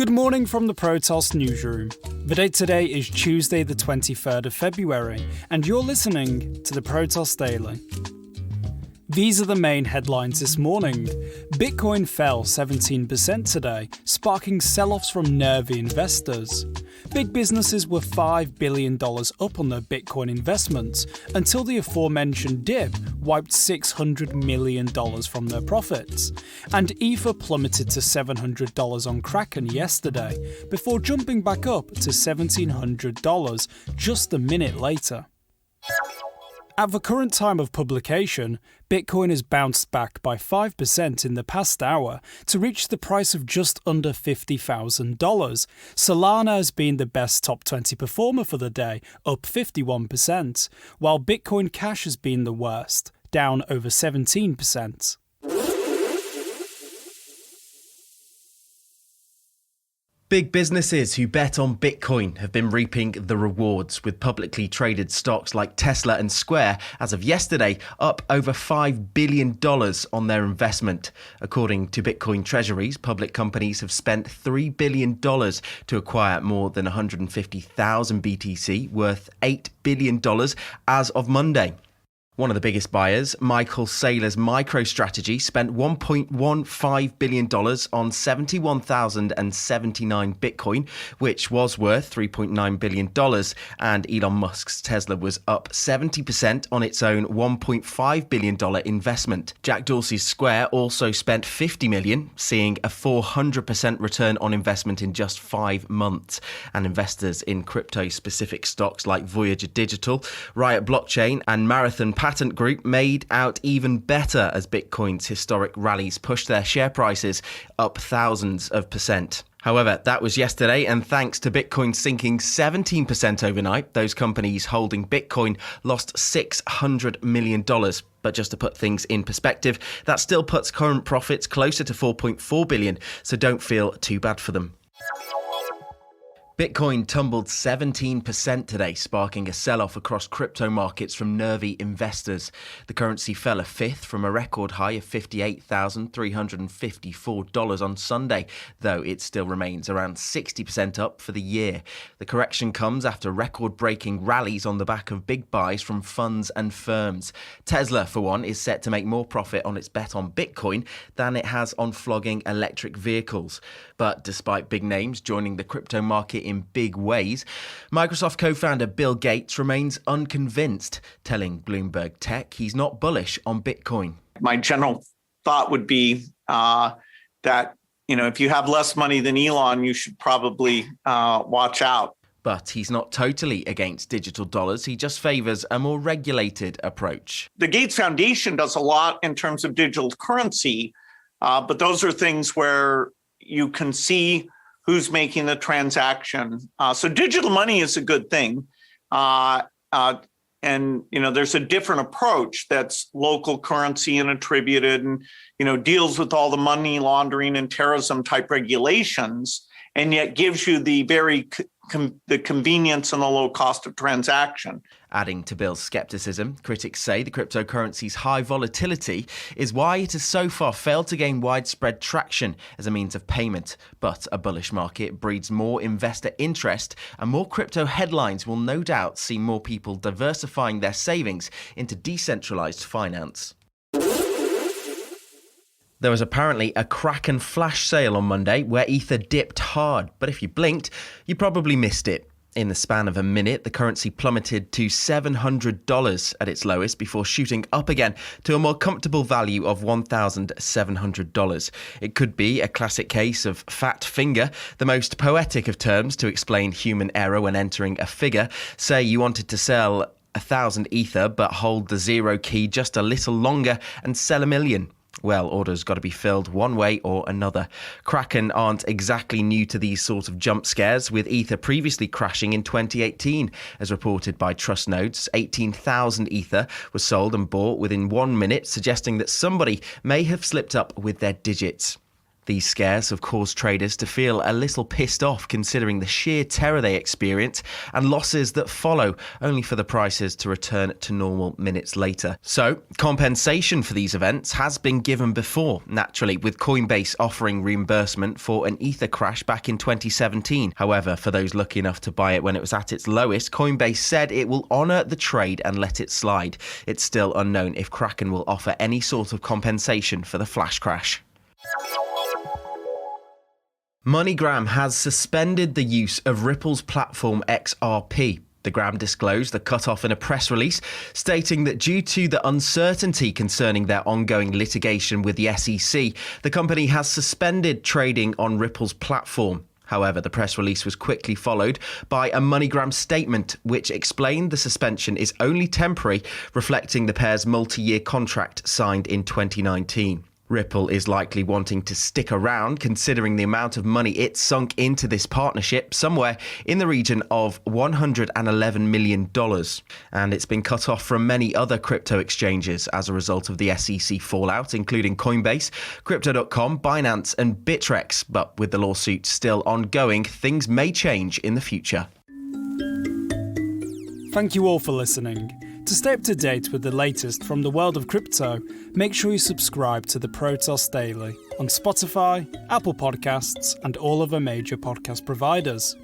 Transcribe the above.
Good morning from the Protos newsroom. The date today is Tuesday the 23rd of February, and you're listening to the Protos Daily. These are the main headlines this morning. Bitcoin fell 17% today, sparking sell-offs from nervy investors. Big businesses were $5 billion up on their Bitcoin investments until the aforementioned dip wiped $600 million from their profits. And Ether plummeted to $700 on Kraken yesterday, before jumping back up to $1,700 just a minute later. At the current time of publication, Bitcoin has bounced back by 5% in the past hour to reach the price of just under $50,000. Solana has been the best top 20 performer for the day, up 51%, while Bitcoin Cash has been the worst, down over 17%. Big businesses who bet on Bitcoin have been reaping the rewards, with publicly traded stocks like Tesla and Square, as of yesterday, up over $5 billion on their investment. According to Bitcoin treasuries, public companies have spent $3 billion to acquire more than 150,000 BTC, worth $8 billion as of Monday. One of the biggest buyers, Michael Saylor's MicroStrategy, spent $1.15 billion on 71,079 Bitcoin, which was worth $3.9 billion, and Elon Musk's Tesla was up 70% on its own $1.5 billion investment. Jack Dorsey's Square also spent $50 million, seeing a 400% return on investment in just 5 months. And investors in crypto-specific stocks like Voyager Digital, Riot Blockchain, and Marathon Patent Group made out even better as Bitcoin's historic rallies pushed their share prices up thousands of percent. However, that was yesterday, and thanks to Bitcoin sinking 17% overnight, those companies holding Bitcoin lost $600 million. But just to put things in perspective, that still puts current profits closer to $4.4 billion, so don't feel too bad for them. Bitcoin tumbled 17% today, sparking a sell-off across crypto markets from nervy investors. The currency fell a fifth from a record high of $58,354 on Sunday, though it still remains around 60% up for the year. The correction comes after record-breaking rallies on the back of big buys from funds and firms. Tesla, for one, is set to make more profit on its bet on Bitcoin than it has on flogging electric vehicles. But despite big names joining the crypto market in big ways, Microsoft co-founder Bill Gates remains unconvinced, telling Bloomberg Tech he's not bullish on Bitcoin. My general thought would be that, if you have less money than Elon, you should probably watch out. But he's not totally against digital dollars. He just favors a more regulated approach. The Gates Foundation does a lot in terms of digital currency, but those are things where you can see who's making the transaction. So digital money is a good thing. And, there's a different approach that's local currency and attributed and, deals with all the money laundering and terrorism type regulations, and yet gives you the very the convenience and the low cost of transaction. Adding to Bill's skepticism, critics say the cryptocurrency's high volatility is why it has so far failed to gain widespread traction as a means of payment. But a bullish market breeds more investor interest, and more crypto headlines will no doubt see more people diversifying their savings into decentralized finance. There was apparently a Kraken flash sale on Monday where Ether dipped hard, but if you blinked, you probably missed it. In the span of a minute, the currency plummeted to $700 at its lowest before shooting up again to a more comfortable value of $1,700. It could be a classic case of fat finger, the most poetic of terms to explain human error when entering a figure. Say you wanted to sell 1,000 Ether but hold the zero key just a little longer and sell 1 million. Well, orders got to be filled one way or another. Kraken aren't exactly new to these sort of jump scares, with Ether previously crashing in 2018. As reported by Trustnodes, 18,000 Ether was sold and bought within 1 minute, suggesting that somebody may have slipped up with their digits. These scares have caused traders to feel a little pissed off considering the sheer terror they experience and losses that follow, only for the prices to return to normal minutes later. So, compensation for these events has been given before, naturally, with Coinbase offering reimbursement for an Ether crash back in 2017. However, for those lucky enough to buy it when it was at its lowest, Coinbase said it will honour the trade and let it slide. It's still unknown if Kraken will offer any sort of compensation for the flash crash. Moneygram has suspended the use of Ripple's platform XRP. The Gram disclosed the cutoff in a press release, stating that due to the uncertainty concerning their ongoing litigation with the SEC, the company has suspended trading on Ripple's platform. However, the press release was quickly followed by a MoneyGram statement which explained the suspension is only temporary, reflecting the pair's multi-year contract signed in 2019. Ripple is likely wanting to stick around considering the amount of money it sunk into this partnership, somewhere in the region of $111 million. And it's been cut off from many other crypto exchanges as a result of the SEC fallout, including Coinbase, Crypto.com, Binance and Bittrex. But with the lawsuit still ongoing, things may change in the future. Thank you all for listening. To stay up to date with the latest from the world of crypto, make sure you subscribe to the Protos Daily on Spotify, Apple Podcasts, and all other major podcast providers.